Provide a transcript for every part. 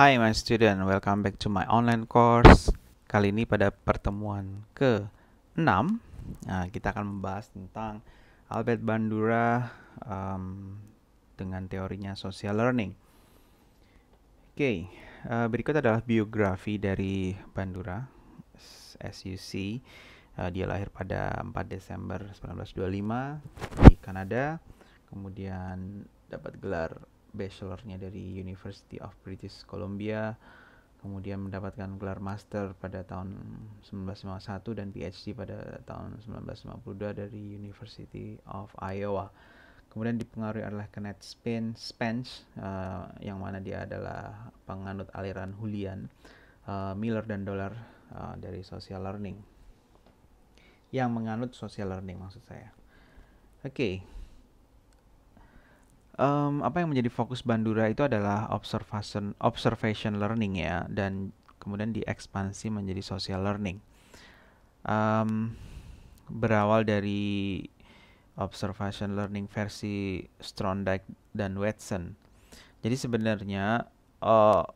Hi my student, welcome back to my online course. Kali ini pada pertemuan ke-6 kita akan membahas tentang Albert Bandura dengan teorinya social learning. Berikut adalah biografi dari Bandura. As you see, dia lahir pada 4 Desember 1925 di Kanada. Kemudian dapat gelar bachelornya dari University of British Columbia, kemudian mendapatkan gelar master pada tahun 1951 dan PhD pada tahun 1952 dari University of Iowa. Kemudian dipengaruhi oleh Kenneth Spence, yang mana dia adalah penganut aliran Julian, Miller dan Dollar dari social learning. Yang menganut social learning maksud saya. Apa yang menjadi fokus Bandura itu adalah observation learning ya, dan kemudian diekspansi menjadi social learning. Berawal dari observation learning versi Strondyke dan Watson. Jadi sebenarnya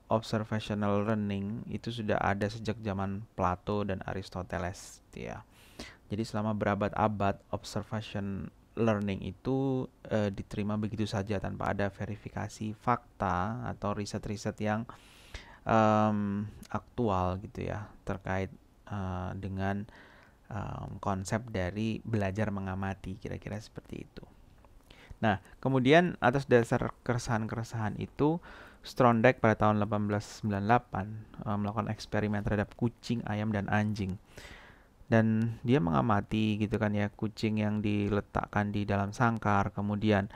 observational learning itu sudah ada sejak zaman Plato dan Aristoteles ya. Jadi selama berabad-abad observation learning itu diterima begitu saja tanpa ada verifikasi fakta atau riset-riset yang aktual gitu ya terkait dengan konsep dari belajar mengamati, kira-kira seperti itu. Nah, kemudian atas dasar keresahan-keresahan itu, Strondyke pada tahun 1898 melakukan eksperimen terhadap kucing, ayam, dan anjing. Dan dia mengamati gitu kan ya, kucing yang diletakkan di dalam sangkar, kemudian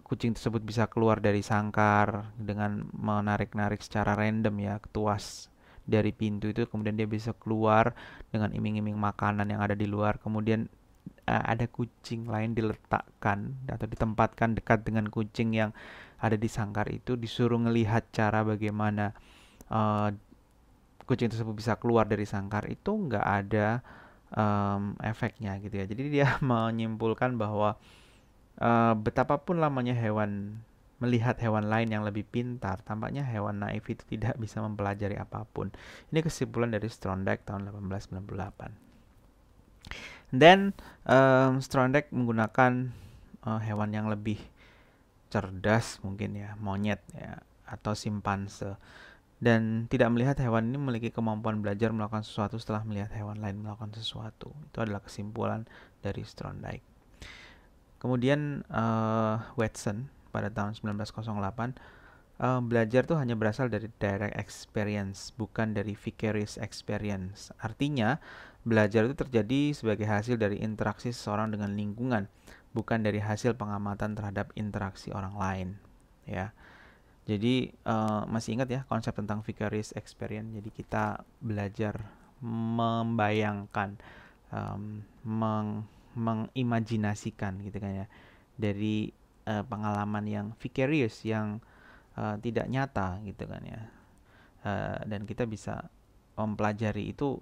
kucing tersebut bisa keluar dari sangkar dengan menarik-narik secara random ya, tuas dari pintu itu, kemudian dia bisa keluar dengan iming-iming makanan yang ada di luar. Kemudian ada kucing lain diletakkan atau ditempatkan dekat dengan kucing yang ada di sangkar itu, disuruh melihat cara bagaimana kucing tersebut bisa keluar dari sangkar. Itu nggak ada efeknya gitu ya. Jadi dia menyimpulkan bahwa betapapun lamanya hewan melihat hewan lain yang lebih pintar, tampaknya hewan naif itu tidak bisa mempelajari apapun. Ini kesimpulan dari Strondyke tahun 1898. Dan Strondyke menggunakan hewan yang lebih cerdas mungkin ya, monyet ya, atau simpanse, dan tidak melihat hewan ini memiliki kemampuan belajar melakukan sesuatu setelah melihat hewan lain melakukan sesuatu. Itu adalah kesimpulan dari Strondyke. Kemudian Watson pada tahun 1908, belajar tuh hanya berasal dari direct experience, bukan dari vicarious experience. Artinya, belajar itu terjadi sebagai hasil dari interaksi seseorang dengan lingkungan, bukan dari hasil pengamatan terhadap interaksi orang lain. Ya. Jadi masih ingat ya konsep tentang vicarious experience. Jadi kita belajar membayangkan, mengimajinasikan gitu kan ya, dari pengalaman yang vicarious, yang tidak nyata gitu kan ya, dan kita bisa mempelajari itu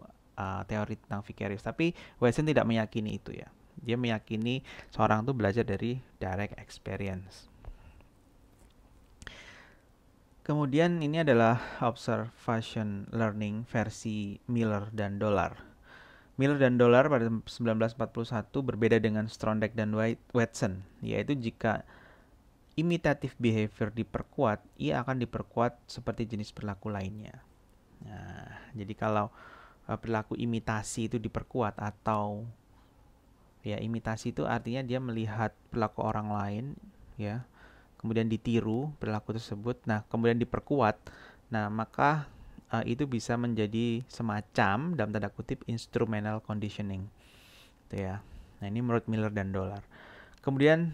teori tentang vicarious. Tapi Watson tidak meyakini itu ya. Dia meyakini seorang tuh belajar dari direct experience. Kemudian ini adalah observation learning versi Miller dan Dollar. Miller dan Dollar pada 1941 berbeda dengan Strondyke dan Watson, yaitu jika imitative behavior diperkuat, ia akan diperkuat seperti jenis perilaku lainnya. Nah, jadi kalau perilaku imitasi itu diperkuat, atau ya imitasi itu artinya dia melihat perilaku orang lain ya, kemudian ditiru perilaku tersebut, nah kemudian diperkuat, nah maka itu bisa menjadi semacam dalam tanda kutip instrumental conditioning gitu ya. Nah ini menurut Miller dan Dollar. Kemudian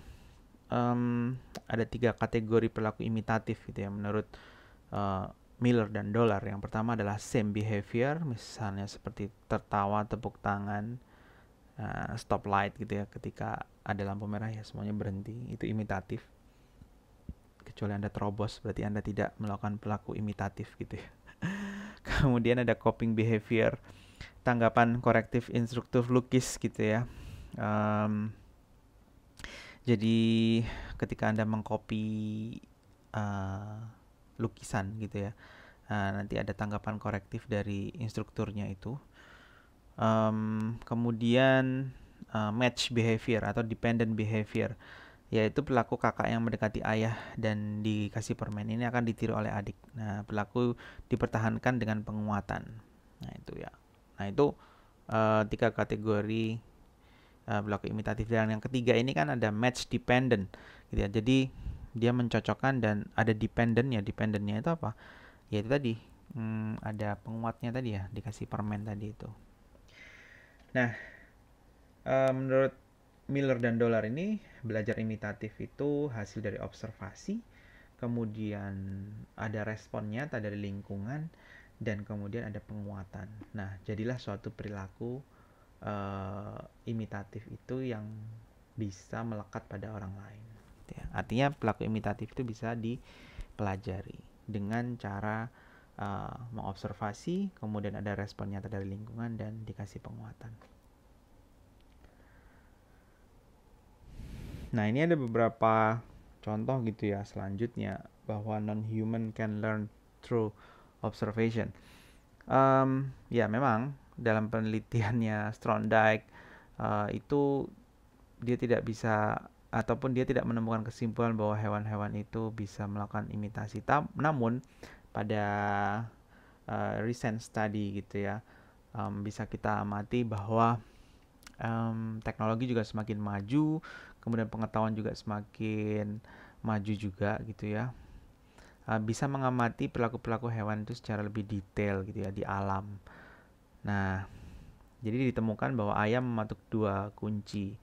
ada 3 kategori perilaku imitatif gitu ya menurut Miller dan Dollar. Yang pertama adalah same behavior, misalnya seperti tertawa, tepuk tangan, stop light gitu ya, ketika ada lampu merah ya semuanya berhenti, itu imitatif. Kecuali Anda terobos, berarti Anda tidak melakukan perilaku imitatif gitu ya. Kemudian ada coping behavior, tanggapan korektif instruktif lukis gitu ya. Jadi ketika Anda mengcopy lukisan gitu ya. Nanti ada tanggapan korektif dari instrukturnya itu. Kemudian match behavior atau dependent behavior, yaitu perilaku kakak yang mendekati ayah dan dikasih permen ini akan ditiru oleh adik. Nah, perilaku dipertahankan dengan penguatan. Nah, itu ya. Nah, itu 3 kategori perilaku imitatif. Dan yang ketiga ini kan ada match dependent gitu ya. Jadi dia mencocokkan dan ada dependentnya. Dependentnya itu apa? Ya itu tadi, ada penguatnya tadi ya, dikasih permen tadi itu. Nah, menurut Miller dan Dollar ini, belajar imitatif itu hasil dari observasi, kemudian ada respon nyata dari lingkungan, dan kemudian ada penguatan. Nah, jadilah suatu perilaku imitatif itu yang bisa melekat pada orang lain. Artinya perilaku imitatif itu bisa dipelajari dengan cara mengobservasi, kemudian ada respon nyata dari lingkungan, dan dikasih penguatan. Nah, ini ada beberapa contoh gitu ya selanjutnya, bahwa non-human can learn through observation. Ya memang dalam penelitiannya Strondyke itu dia tidak bisa, ataupun dia tidak menemukan kesimpulan bahwa hewan-hewan itu bisa melakukan imitasi. Namun pada recent study gitu ya, bisa kita amati bahwa teknologi juga semakin maju, kemudian pengetahuan juga semakin maju juga gitu ya. Bisa mengamati perilaku-perilaku hewan itu secara lebih detail gitu ya di alam. Nah, jadi ditemukan bahwa ayam mematuk 2 kunci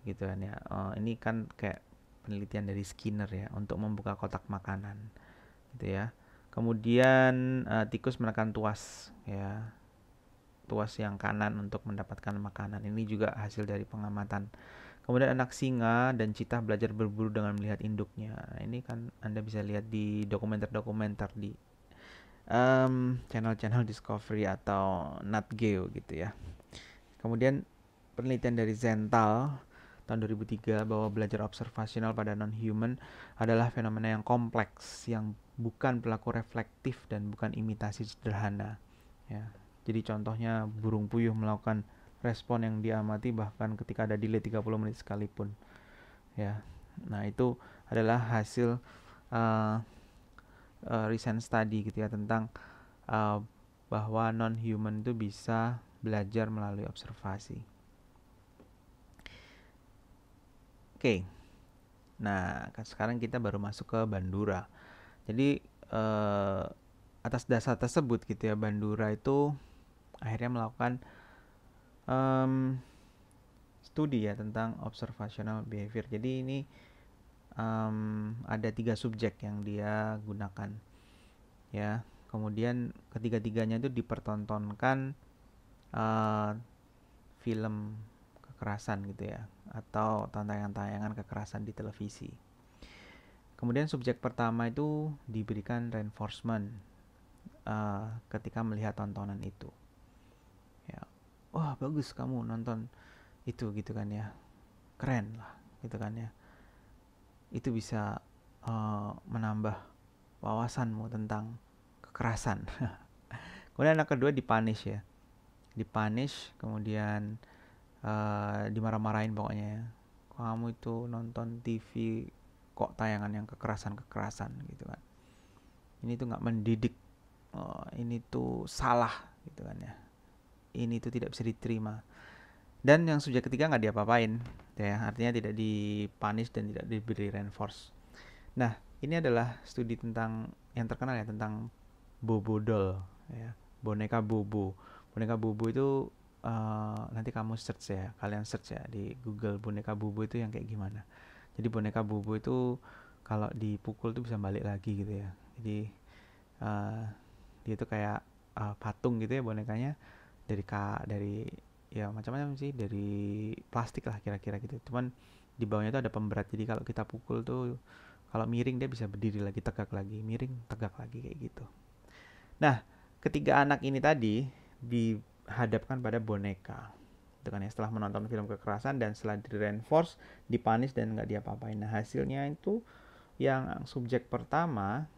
gitu kan ya. Ini kan kayak penelitian dari Skinner ya, untuk membuka kotak makanan gitu ya. Kemudian tikus menekan tuas ya, tuas yang kanan untuk mendapatkan makanan. Ini juga hasil dari pengamatan. Kemudian anak singa dan citah belajar berburu dengan melihat induknya. Nah, ini kan Anda bisa lihat di dokumenter-dokumenter di channel-channel Discovery atau Nat Geo gitu ya. Kemudian penelitian dari Zental tahun 2003 bahwa belajar observasional pada non-human adalah fenomena yang kompleks, yang bukan perilaku reflektif dan bukan imitasi sederhana. Ya. Jadi contohnya burung puyuh melakukan respon yang diamati bahkan ketika ada delay 30 menit sekalipun. Ya. Nah, itu adalah hasil recent study gitu ya, tentang bahwa non-human itu bisa belajar melalui observasi. Oke. Nah, sekarang kita baru masuk ke Bandura. Jadi atas dasar tersebut gitu ya, Bandura itu akhirnya melakukan studi ya tentang observational behavior. Jadi ini ada 3 subjek yang dia gunakan ya. Kemudian ketiga-tiganya itu dipertontonkan film kekerasan gitu ya, atau tayangan-tayangan kekerasan di televisi. Kemudian subjek pertama itu diberikan reinforcement ketika melihat tontonan itu. Ya, wah bagus kamu nonton itu gitu kan ya, keren lah gitu kan ya. Itu bisa menambah wawasanmu tentang kekerasan. Kemudian anak kedua dipunish ya, dipunish, kemudian dimarah-marahin pokoknya ya. Kamu itu nonton TV kok tayangan yang kekerasan gitu kan. Ini tuh nggak mendidik. Ini tuh salah gitu kan ya. Ini tuh tidak bisa diterima. Dan yang subjek ketiga nggak diapa-apain ya, artinya tidak dipunish dan tidak diberi reinforce. Nah, ini adalah studi tentang yang terkenal ya, tentang Bobo doll ya, boneka Bobo. Boneka Bobo itu nanti kamu search ya, kalian search ya di Google, boneka Bobo itu yang kayak gimana. Jadi boneka Bobo itu kalau dipukul tuh bisa balik lagi gitu ya. Jadi dia tuh kayak patung gitu ya bonekanya, dari ya macam-macam sih, dari plastik lah kira-kira gitu. Cuman di bawahnya tuh ada pemberat, jadi kalau kita pukul tuh kalau miring dia bisa berdiri lagi, tegak lagi, miring, tegak lagi kayak gitu. Nah, ketiga anak ini tadi dihadapkan pada boneka. gitu kan ya, setelah menonton film kekerasan dan setelah di reinforce, dipanis dan nggak diapa-apain. Nah, hasilnya itu yang subjek pertama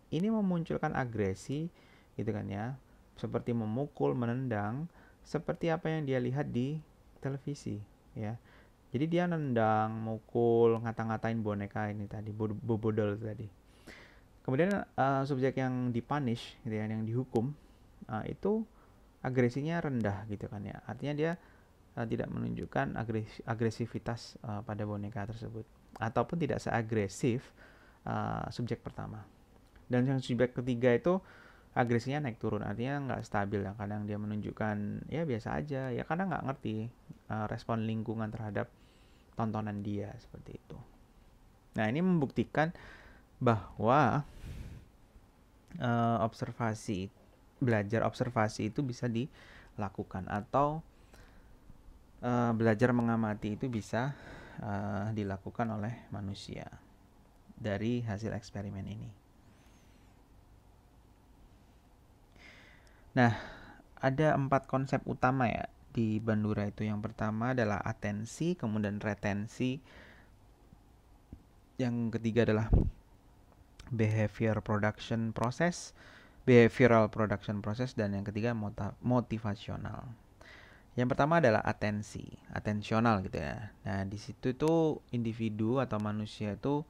ini memunculkan agresi gitu kan ya, seperti memukul, menendang, seperti apa yang dia lihat di televisi ya. Jadi dia nendang, mukul, ngata-ngatain boneka ini tadi, bobodol tadi. Kemudian subjek yang dipunish gitu ya, yang dihukum itu agresinya rendah gitu kan ya. Artinya dia tidak menunjukkan agresivitas pada boneka tersebut, ataupun tidak seagresif subjek pertama. Dan yang subjek ketiga itu agresinya naik turun, artinya nggak stabil ya. Kadang dia menunjukkan ya biasa aja ya, karena nggak ngerti respon lingkungan terhadap tontonan dia seperti itu. Nah, ini membuktikan bahwa belajar observasi itu bisa dilakukan, atau belajar mengamati itu bisa dilakukan oleh manusia dari hasil eksperimen ini. Nah, ada 4 konsep utama ya di Bandura itu. Yang pertama adalah atensi, kemudian retensi, yang ketiga adalah behavioral production process, dan yang ketiga motivasional. Yang pertama adalah atensional gitu ya. Nah, di situ tuh individu atau manusia itu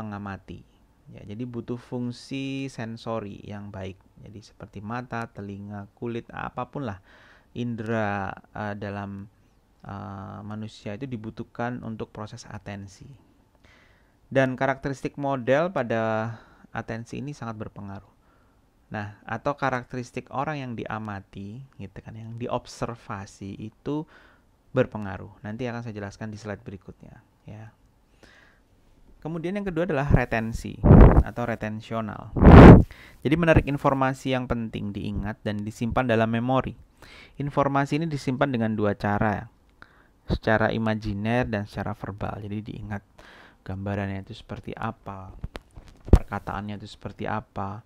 mengamati. Ya, jadi butuh fungsi sensori yang baik. Jadi seperti mata, telinga, kulit, apapun lah indera dalam manusia itu dibutuhkan untuk proses atensi. Dan karakteristik model pada atensi ini sangat berpengaruh. Nah, atau karakteristik orang yang diamati, gitu kan, yang diobservasi itu berpengaruh. Nanti akan saya jelaskan di slide berikutnya, ya. Kemudian yang kedua adalah retensi atau retensional. Jadi menarik informasi yang penting diingat dan disimpan dalam memori. Informasi ini disimpan dengan dua cara, secara imajiner dan secara verbal. Jadi diingat gambarannya itu seperti apa, perkataannya itu seperti apa.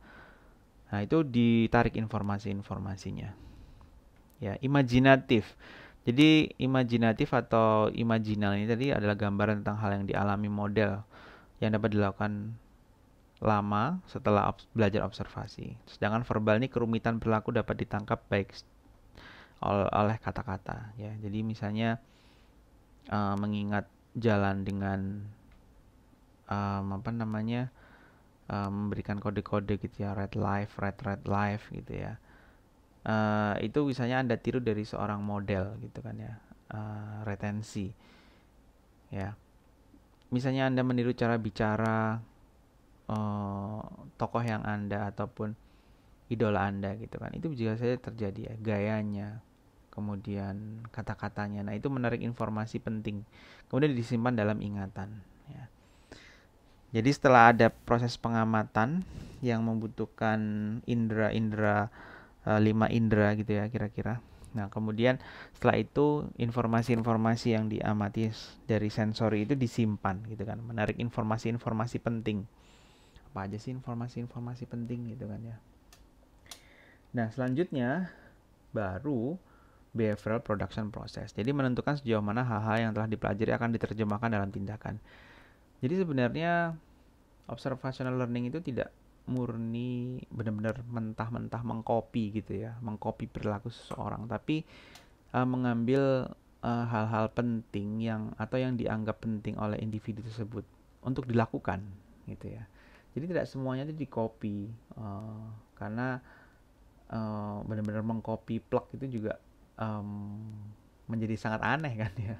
Nah, itu ditarik informasi-informasinya. Ya, imajinatif. Jadi imajinatif atau imaginal ini tadi adalah gambaran tentang hal yang dialami model yang dapat dilakukan lama setelah belajar observasi. Sedangkan verbal ini kerumitan perilaku dapat ditangkap baik oleh kata-kata. Ya, jadi misalnya mengingat jalan dengan memberikan kode-kode gitu ya, red life gitu ya. Itu misalnya Anda tiru dari seorang model gitu kan ya, retensi ya. Misalnya Anda meniru cara bicara tokoh yang Anda ataupun idola Anda gitu kan, itu juga saja terjadi ya, gayanya, kemudian kata-katanya. Nah, itu menarik informasi penting, kemudian disimpan dalam ingatan ya. Jadi setelah ada proses pengamatan yang membutuhkan indera-indera 5 indera gitu ya kira-kira. Nah, kemudian setelah itu informasi-informasi yang diamati dari sensori itu disimpan gitu kan, menarik informasi-informasi penting. Apa aja sih informasi-informasi penting gitu kan ya. Nah, selanjutnya baru behavioral production process. Jadi menentukan sejauh mana hal-hal yang telah dipelajari akan diterjemahkan dalam tindakan. Jadi sebenarnya observational learning itu tidak murni benar-benar mentah-mentah mengcopy gitu ya, mengcopy perilaku seseorang, tapi mengambil hal-hal penting yang dianggap penting oleh individu tersebut untuk dilakukan gitu ya. Jadi tidak semuanya itu di-copy karena benar-benar mengcopy plug itu juga menjadi sangat aneh kan ya.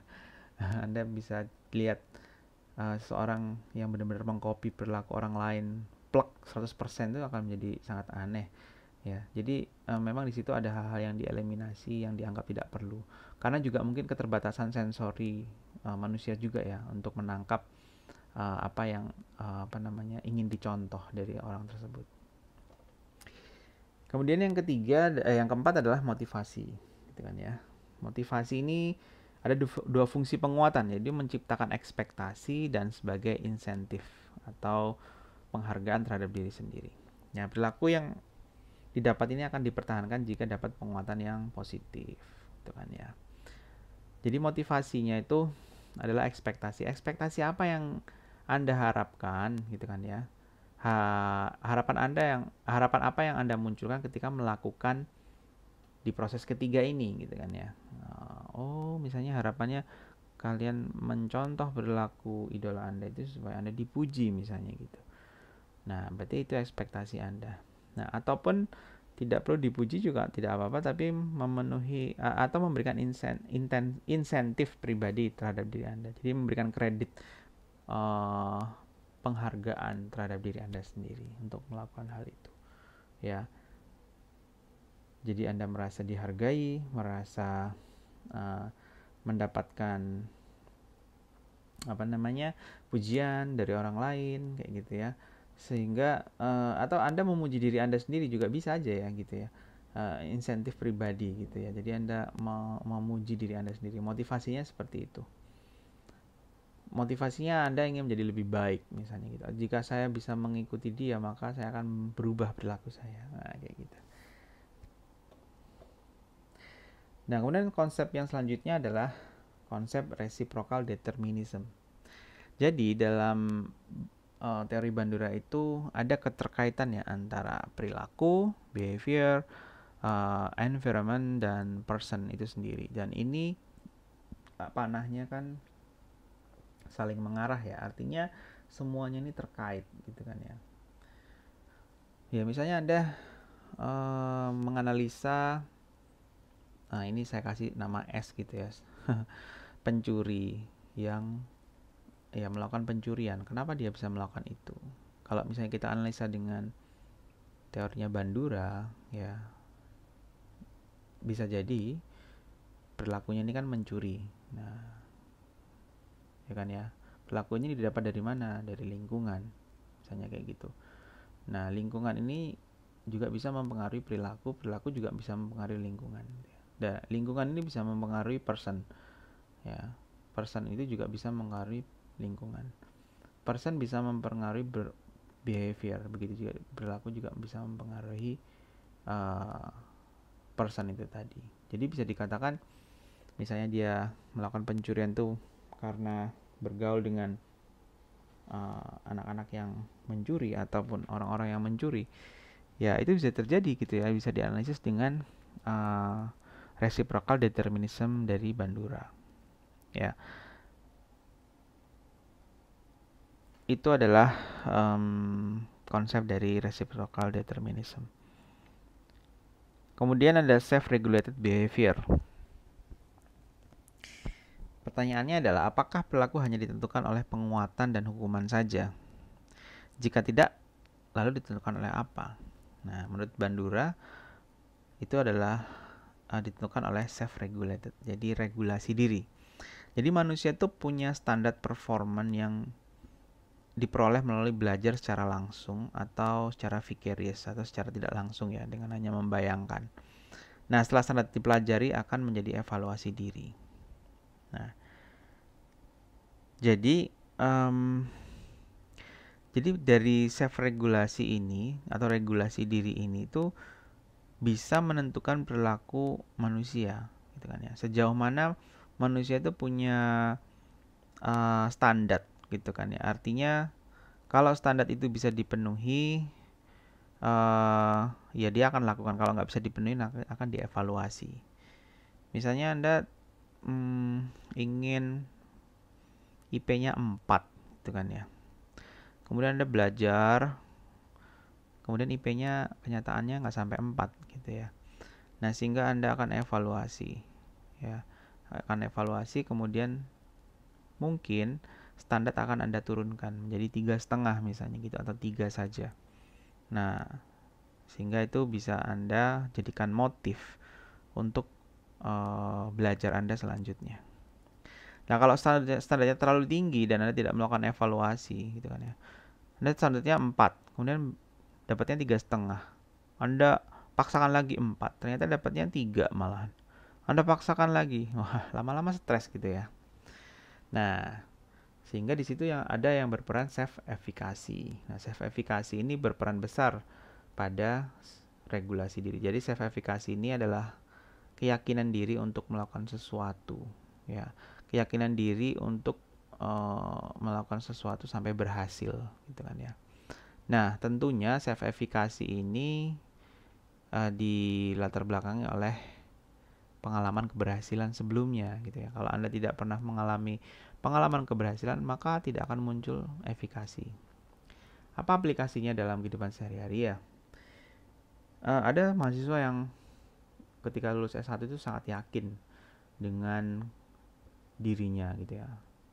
Anda bisa lihat seorang yang benar-benar mengcopy perilaku orang lain plug 100% itu akan menjadi sangat aneh ya. Jadi memang di situ ada hal-hal yang dieliminasi, yang dianggap tidak perlu, karena juga mungkin keterbatasan sensori manusia juga ya untuk menangkap apa yang ingin dicontoh dari orang tersebut. Kemudian yang keempat adalah motivasi gitu kan ya. Motivasi ini ada dua fungsi penguatan, jadi menciptakan ekspektasi dan sebagai insentif atau penghargaan terhadap diri sendiri. Nah, perilaku yang didapat ini akan dipertahankan jika dapat penguatan yang positif, gitu kan ya. Jadi motivasinya itu adalah ekspektasi. Ekspektasi apa yang Anda harapkan gitu kan ya. Harapan apa yang Anda munculkan ketika melakukan di proses ketiga ini gitu kan ya. Oh, misalnya harapannya kalian mencontoh perilaku idola Anda itu supaya Anda dipuji misalnya gitu. Nah, berarti itu ekspektasi Anda. Nah, ataupun tidak perlu dipuji juga tidak apa-apa, tapi memenuhi atau memberikan insentif pribadi terhadap diri Anda. Jadi memberikan kredit, penghargaan terhadap diri Anda sendiri untuk melakukan hal itu. Ya. Jadi Anda merasa dihargai, merasa mendapatkan pujian dari orang lain kayak gitu ya, sehingga atau Anda memuji diri Anda sendiri juga bisa aja ya gitu ya, insentif pribadi gitu ya. Jadi Anda memuji diri Anda sendiri, motivasinya seperti itu. Motivasinya Anda ingin menjadi lebih baik misalnya gitu. Jika saya bisa mengikuti dia, maka saya akan berubah perilaku saya. Nah, kayak gitu. Nah, kemudian konsep yang selanjutnya adalah konsep reciprocal determinism. Jadi dalam teori Bandura itu ada keterkaitan ya antara perilaku, behavior, environment, dan person itu sendiri. Dan ini panahnya kan saling mengarah ya, artinya semuanya ini terkait gitu kan ya. Ya misalnya Anda menganalisa, nah ini saya kasih nama S gitu ya, pencuri yang ya melakukan pencurian. Kenapa dia bisa melakukan itu? Kalau misalnya kita analisa dengan teorinya Bandura, ya bisa jadi perilakunya ini kan mencuri. Nah, ya kan ya. Perilakunya didapat dari mana? Dari lingkungan. Misalnya kayak gitu. Nah, lingkungan ini juga bisa mempengaruhi perilaku, perilaku juga bisa mempengaruhi lingkungan. Dan lingkungan ini bisa mempengaruhi person. Ya, person itu juga bisa mempengaruhi lingkungan. Person bisa mempengaruhi behavior, begitu juga perilaku juga bisa mempengaruhi person itu tadi. Jadi bisa dikatakan misalnya dia melakukan pencurian tuh karena bergaul dengan anak-anak yang mencuri ataupun orang-orang yang mencuri, ya itu bisa terjadi gitu ya, bisa dianalisis dengan reciprocal determinism dari Bandura. Ya, itu adalah konsep dari reciprocal determinism. Kemudian ada self-regulated behavior. Pertanyaannya adalah apakah perilaku hanya ditentukan oleh penguatan dan hukuman saja? Jika tidak, lalu ditentukan oleh apa? Nah, menurut Bandura itu adalah ditentukan oleh self-regulated, jadi regulasi diri. Jadi manusia itu punya standar performance yang diperoleh melalui belajar secara langsung atau secara vicarious atau secara tidak langsung ya, dengan hanya membayangkan. Nah, setelah standar dipelajari akan menjadi evaluasi diri. Nah, jadi dari self-regulasi ini atau regulasi diri ini itu bisa menentukan perilaku manusia, gitu kan ya. Sejauh mana manusia itu punya standar, gitu kan ya. Artinya kalau standar itu bisa dipenuhi, ya dia akan lakukan. Kalau nggak bisa dipenuhi, akan dievaluasi. Misalnya Anda ingin IP-nya 4, gitu kan ya. Kemudian Anda belajar, kemudian IP-nya kenyataannya nggak sampai 4 gitu ya. Nah, sehingga Anda akan evaluasi ya. Akan evaluasi, kemudian mungkin standar akan Anda turunkan menjadi 3,5 misalnya gitu, atau 3 saja. Nah, sehingga itu bisa Anda jadikan motif untuk belajar Anda selanjutnya. Nah, kalau standarnya terlalu tinggi dan Anda tidak melakukan evaluasi gitu kan ya. Anda standarnya 4, kemudian dapatnya 3,5. Anda paksakan lagi 4, ternyata dapatnya 3 malahan. Anda paksakan lagi. Wah, lama-lama stres gitu ya. Nah, sehingga di situ yang ada yang berperan self efficacy. Nah, self efficacy ini berperan besar pada regulasi diri. Jadi self efficacy ini adalah keyakinan diri untuk melakukan sesuatu ya, keyakinan diri untuk melakukan sesuatu sampai berhasil gitu kan ya. Nah, tentunya self efficacy ini dilatar belakangi oleh pengalaman keberhasilan sebelumnya gitu ya. Kalau Anda tidak pernah mengalami pengalaman keberhasilan, maka tidak akan muncul efikasi. Apa aplikasinya dalam kehidupan sehari-hari ya? Ada mahasiswa yang ketika lulus S1 itu sangat yakin dengan dirinya gitu ya.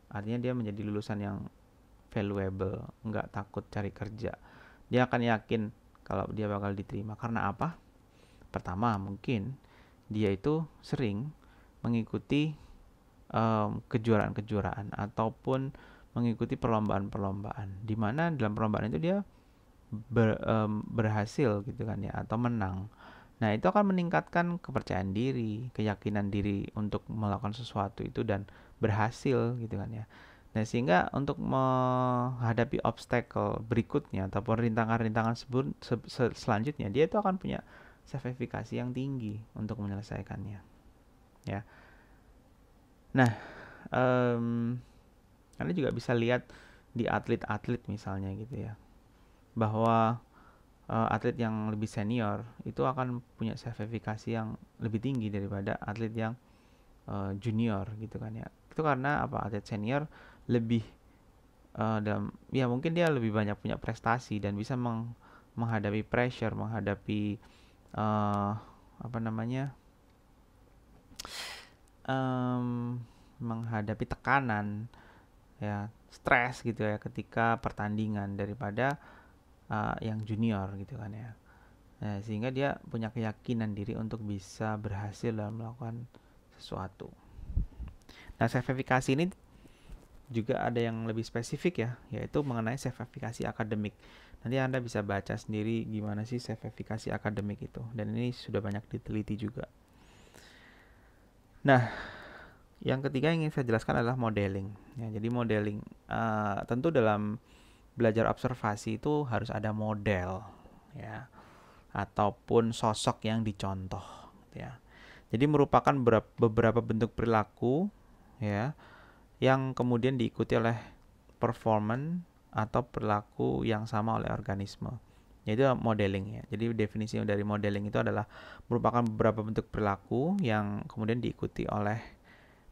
Artinya dia menjadi lulusan yang valuable, nggak takut cari kerja. Dia akan yakin kalau dia bakal diterima. Karena apa? Pertama, mungkin dia itu sering mengikuti kejuaraan-kejuaraan ataupun mengikuti perlombaan-perlombaan, di mana dalam perlombaan itu dia berhasil gitu kan ya, atau menang. Nah, itu akan meningkatkan kepercayaan diri, keyakinan diri untuk melakukan sesuatu itu dan berhasil gitu kan ya. Nah, sehingga untuk menghadapi obstacle berikutnya ataupun rintangan-rintangan selanjutnya, dia itu akan punya self efficacy yang tinggi untuk menyelesaikannya. Ya. Nah, Anda juga bisa lihat di atlet-atlet misalnya gitu ya, bahwa atlet yang lebih senior itu akan punya self efficacy yang lebih tinggi daripada atlet yang junior gitu kan ya. Itu karena apa? Atlet senior lebih ya mungkin dia lebih banyak punya prestasi dan bisa menghadapi pressure, menghadapi apa namanya? Menghadapi tekanan ya, stres gitu ya ketika pertandingan daripada yang junior gitu kan ya. Nah, sehingga dia punya keyakinan diri untuk bisa berhasil dalam melakukan sesuatu. Nah, sertifikasi ini juga ada yang lebih spesifik ya, yaitu mengenai sertifikasi akademik. Nanti Anda bisa baca sendiri gimana sih sertifikasi akademik itu. Dan ini sudah banyak diteliti juga. Nah, yang ketiga yang ingin saya jelaskan adalah modeling. Ya, jadi modeling tentu dalam belajar observasi itu harus ada model ya, ataupun sosok yang dicontoh ya. Jadi merupakan beberapa bentuk perilaku ya yang kemudian diikuti oleh performance atau perilaku yang sama oleh organisme. Yaitu modeling ya. Jadi definisi dari modeling itu adalah merupakan beberapa bentuk perilaku yang kemudian diikuti oleh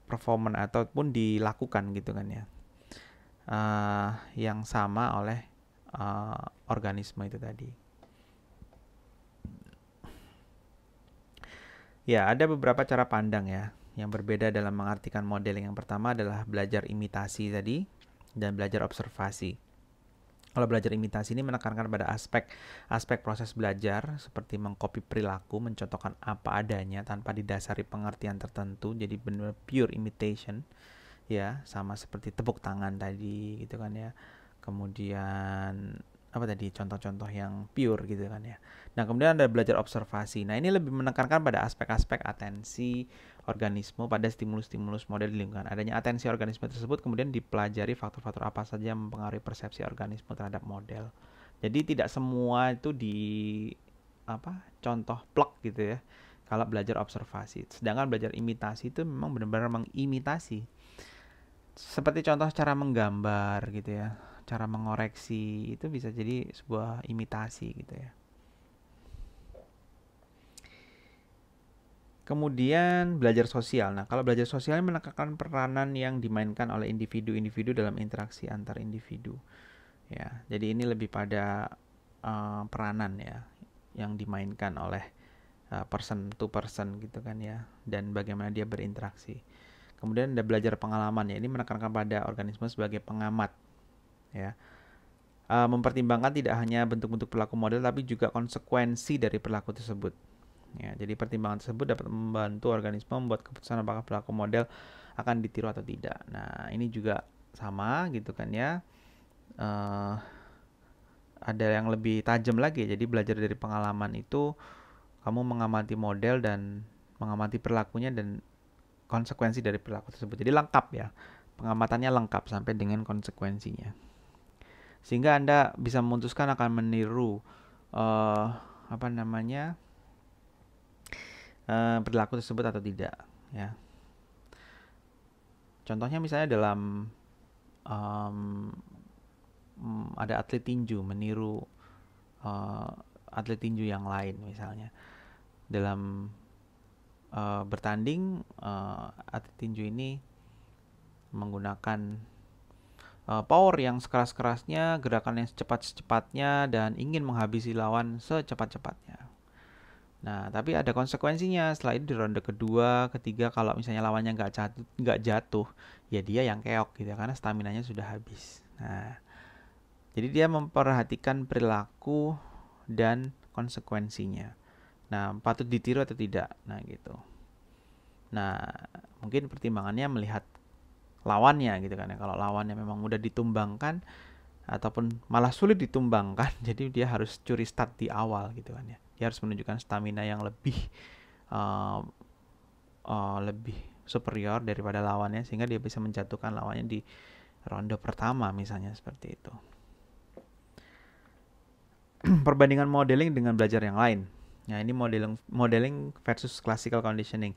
performance ataupun dilakukan gitu kan ya. Yang sama oleh organisme itu tadi. Ya, ada beberapa cara pandang ya yang berbeda dalam mengartikan modeling. Yang pertama adalah belajar imitasi tadi dan belajar observasi. Kalau belajar imitasi ini menekankan pada aspek proses belajar seperti mengcopy perilaku, mencontohkan apa adanya tanpa didasari pengertian tertentu, jadi benar pure imitation. Ya, sama seperti tepuk tangan tadi gitu kan ya. Kemudian apa tadi contoh-contoh yang pure gitu kan ya. Nah, kemudian ada belajar observasi. Nah, ini lebih menekankan pada aspek-aspek atensi organisme pada stimulus-stimulus model di lingkungan. Adanya atensi organisme tersebut kemudian dipelajari faktor-faktor apa saja yang mempengaruhi persepsi organisme terhadap model. Jadi tidak semua itu contoh plek gitu ya. Kalau belajar observasi. Sedangkan belajar imitasi itu memang benar-benar mengimitasi. Seperti contoh cara menggambar gitu ya, cara mengoreksi itu bisa jadi sebuah imitasi gitu ya. Kemudian belajar sosial. Nah, kalau belajar sosial menekankan peranan yang dimainkan oleh individu-individu dalam interaksi antar individu. Ya, jadi ini lebih pada peranan ya yang dimainkan oleh person to person gitu kan ya, dan bagaimana dia berinteraksi. Kemudian ada belajar pengalaman ya, ini menekankan pada organisme sebagai pengamat ya. Mempertimbangkan tidak hanya bentuk-bentuk perilaku model tapi juga konsekuensi dari perilaku tersebut. Ya, jadi pertimbangan tersebut dapat membantu organisme membuat keputusan apakah perilaku model akan ditiru atau tidak. Nah, ini juga sama gitu kan ya. Ada yang lebih tajam lagi. Jadi belajar dari pengalaman itu kamu mengamati model dan mengamati perilakunya dan konsekuensi dari perilaku tersebut. Jadi lengkap ya. Pengamatannya lengkap sampai dengan konsekuensinya. Sehingga Anda bisa memutuskan akan meniru perilaku tersebut atau tidak ya. Contohnya misalnya dalam ada atlet tinju meniru uh, atlet tinju yang lain misalnya dalam bertanding, atlet tinju ini menggunakan power yang sekeras-kerasnya, gerakan yang secepat-cepatnya, dan ingin menghabisi lawan secepat-cepatnya. Nah, tapi ada konsekuensinya. Setelah itu di ronde kedua, ketiga, kalau misalnya lawannya nggak jatuh, ya dia yang keok gitu, karena staminanya sudah habis. Nah, jadi dia memperhatikan perilaku dan konsekuensinya. Nah, patut ditiru atau tidak? Nah, gitu. Nah, mungkin pertimbangannya melihat lawannya gitu kan ya. Kalau lawannya memang mudah ditumbangkan ataupun malah sulit ditumbangkan, jadi dia harus curi start di awal gitu kan ya. Dia harus menunjukkan stamina yang uh, lebih superior daripada lawannya sehingga dia bisa menjatuhkan lawannya di ronde pertama misalnya seperti itu. Perbandingan modeling dengan belajar yang lain. Nah, ini modeling versus classical conditioning.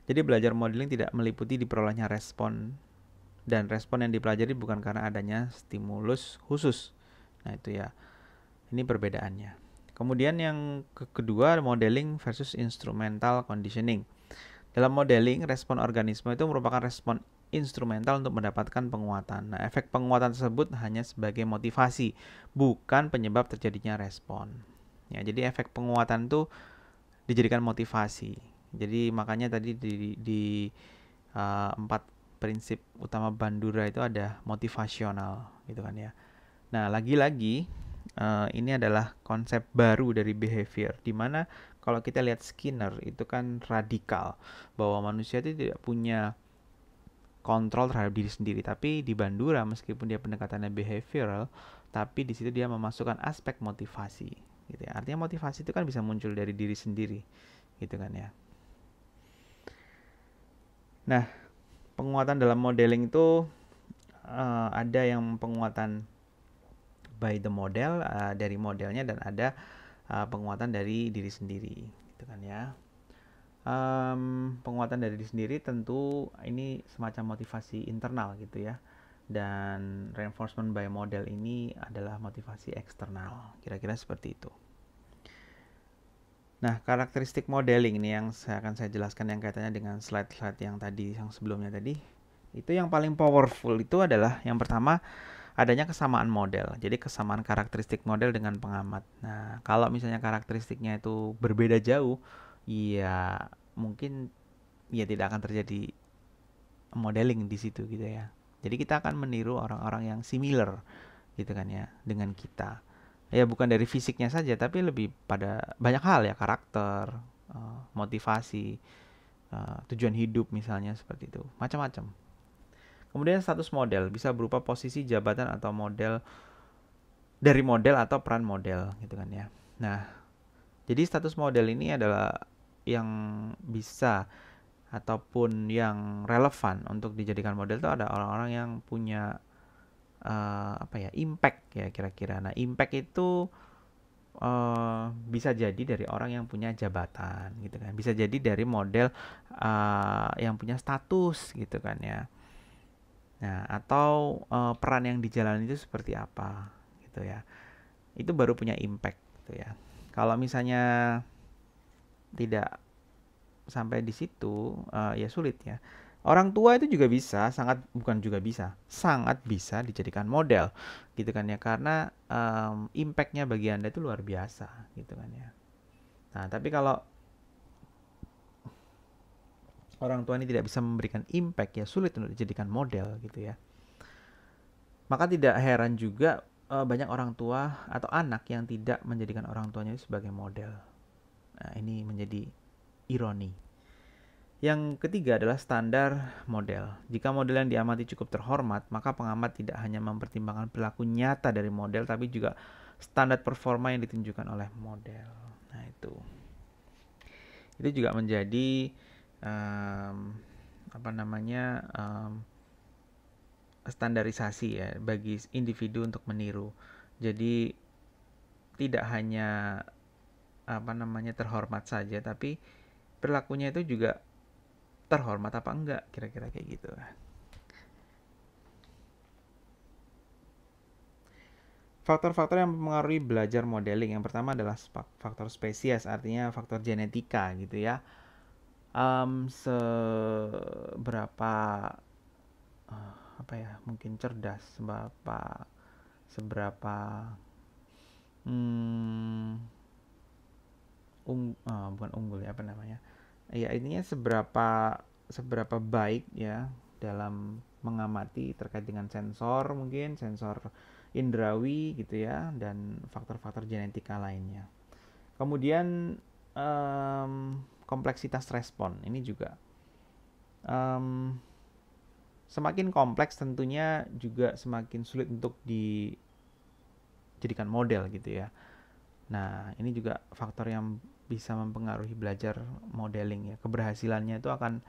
Jadi belajar modeling tidak meliputi diperolehnya respon, dan respon yang dipelajari bukan karena adanya stimulus khusus. Nah, itu ya. Ini perbedaannya. Kemudian yang kedua, modeling versus instrumental conditioning. Dalam modeling, respon organisme itu merupakan respon instrumental untuk mendapatkan penguatan. Nah, efek penguatan tersebut hanya sebagai motivasi, bukan penyebab terjadinya respon. Ya, jadi efek penguatan itu dijadikan motivasi. Jadi makanya tadi di 4 prinsip utama Bandura itu ada motivasional gitu kan ya. Nah, lagi-lagi ini adalah konsep baru dari behavior, di mana kalau kita lihat Skinner itu kan radikal bahwa manusia itu tidak punya kontrol terhadap diri sendiri. Tapi di Bandura meskipun dia pendekatannya behavioral, tapi di situ dia memasukkan aspek motivasi gitu ya. Artinya motivasi itu kan bisa muncul dari diri sendiri gitu kan ya. Nah, penguatan dalam modeling itu ada yang penguatan by the model, dari modelnya, dan ada penguatan dari diri sendiri gitu kan ya. Penguatan dari diri sendiri tentu ini semacam motivasi internal gitu ya, dan reinforcement by model ini adalah motivasi eksternal, kira-kira seperti itu. Nah, karakteristik modeling ini yang akan saya jelaskan yang kaitannya dengan slide-slide yang tadi, yang sebelumnya tadi. Itu yang paling powerful itu adalah yang pertama, adanya kesamaan model. Jadi kesamaan karakteristik model dengan pengamat. Nah, kalau misalnya karakteristiknya itu berbeda jauh, ya mungkin ya tidak akan terjadi modeling di situ gitu ya. Jadi kita akan meniru orang-orang yang similar gitu kan ya dengan kita. Ya bukan dari fisiknya saja, tapi lebih pada banyak hal ya, karakter, motivasi, tujuan hidup misalnya seperti itu, macam-macam. Kemudian status model bisa berupa posisi, jabatan, atau model dari model atau peran model gitu kan ya. Nah, jadi status model ini adalah yang bisa ataupun yang relevan untuk dijadikan model itu ada orang-orang yang punya impact ya kira-kira. Nah, impact itu bisa jadi dari orang yang punya jabatan gitu kan, bisa jadi dari model yang punya status gitu kan ya. Nah, atau peran yang dijalani itu seperti apa gitu ya. Itu baru punya impact gitu ya. Kalau misalnya tidak sampai di situ, ya sulit ya. Orang tua itu juga bisa, sangat bisa dijadikan model gitu kan ya, karena impactnya bagi Anda itu luar biasa gitu kan ya. Nah, tapi kalau orang tua ini tidak bisa memberikan impact, ya sulit untuk dijadikan model gitu ya. Maka tidak heran juga banyak orang tua atau anak yang tidak menjadikan orang tuanya sebagai model. Nah, ini menjadi ironi. Yang ketiga adalah standar model. Jika model yang diamati cukup terhormat, maka pengamat tidak hanya mempertimbangkan perilaku nyata dari model, tapi juga standar performa yang ditunjukkan oleh model. Nah, itu juga menjadi standarisasi ya bagi individu untuk meniru. Jadi tidak hanya terhormat saja, tapi perilakunya itu juga terhormat apa enggak, kira-kira kayak gitu. Faktor-faktor yang mempengaruhi belajar modeling yang pertama adalah faktor spesies, artinya faktor genetika gitu ya. Seberapa apa ya, mungkin cerdas, seberapa hmm, bukan unggul ya, apa namanya, ya intinya seberapa baik ya dalam mengamati terkait dengan sensor, mungkin sensor indrawi gitu ya, dan faktor-faktor genetika lainnya. Kemudian kompleksitas respon ini juga semakin kompleks tentunya juga semakin sulit untuk dijadikan model gitu ya. Nah, ini juga faktor yang bisa mempengaruhi belajar modeling ya. Keberhasilannya itu akan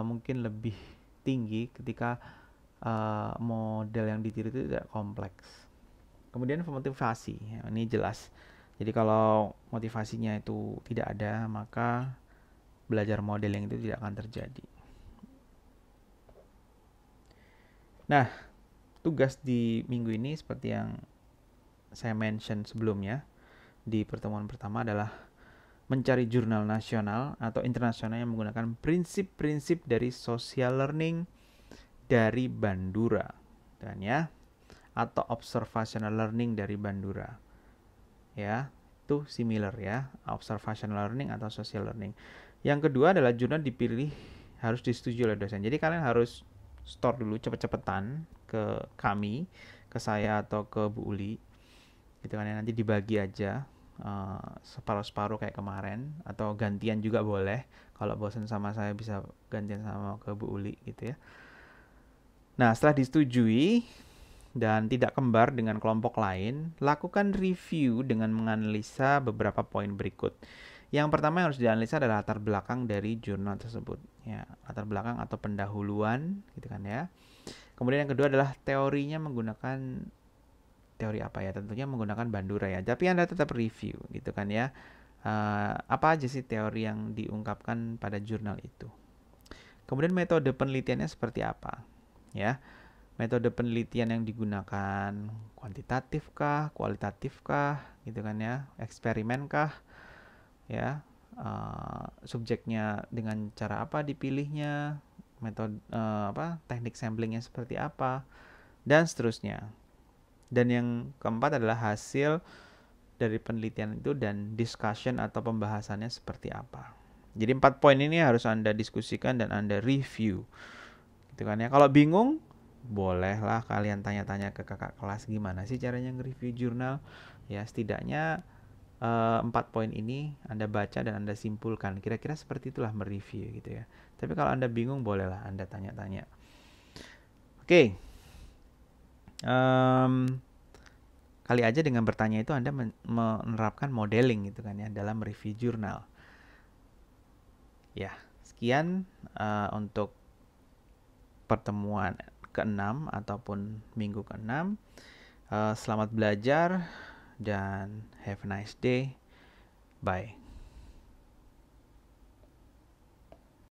mungkin lebih tinggi ketika model yang ditiru itu tidak kompleks. Kemudian motivasi, ya, ini jelas. Jadi kalau motivasinya itu tidak ada, maka belajar modeling itu tidak akan terjadi. Nah, tugas di minggu ini seperti yang saya mention sebelumnya di pertemuan pertama adalah mencari jurnal nasional atau internasional yang menggunakan prinsip-prinsip dari social learning dari Bandura dan ya, atau observational learning dari Bandura. Ya, itu similar ya, observational learning atau social learning. Yang kedua adalah jurnal dipilih harus disetujui oleh dosen. Jadi kalian harus store dulu cepet-cepetan ke kami, ke saya atau ke Bu Uli. Gitu kan ya, nanti dibagi aja separuh-separuh kayak kemarin, atau gantian juga boleh. Kalau bosan sama saya bisa gantian sama ke Bu Uli gitu ya. Nah, setelah disetujui dan tidak kembar dengan kelompok lain, lakukan review dengan menganalisa beberapa poin berikut. Yang pertama yang harus dianalisa adalah latar belakang dari jurnal tersebut. Ya, latar belakang atau pendahuluan, gitu kan ya. Kemudian yang kedua adalah teorinya menggunakan teori apa ya? Tentunya menggunakan Bandura ya. Tapi Anda tetap review, gitu kan ya. Apa aja sih teori yang diungkapkan pada jurnal itu? Kemudian metode penelitiannya seperti apa? Ya. Metode penelitian yang digunakan kuantitatif kah, kualitatif kah, gitu kan ya, eksperimen kah, ya, subjeknya dengan cara apa dipilihnya, metode teknik samplingnya seperti apa, dan seterusnya. Dan yang keempat adalah hasil dari penelitian itu dan discussion atau pembahasannya seperti apa. Jadi 4 poin ini harus Anda diskusikan dan Anda review, gitu kan ya. Kalau bingung, bolehlah kalian tanya-tanya ke kakak kelas gimana sih caranya nge-review jurnal. Ya, setidaknya 4 poin ini Anda baca dan Anda simpulkan. Kira-kira seperti itulah mereview gitu ya. Tapi kalau Anda bingung, bolehlah Anda tanya-tanya. Oke. Kali aja dengan bertanya itu Anda menerapkan modeling gitu kan ya dalam review jurnal. Ya, sekian untuk pertemuan ke-6 ataupun minggu ke-6. Selamat belajar dan have a nice day. Bye.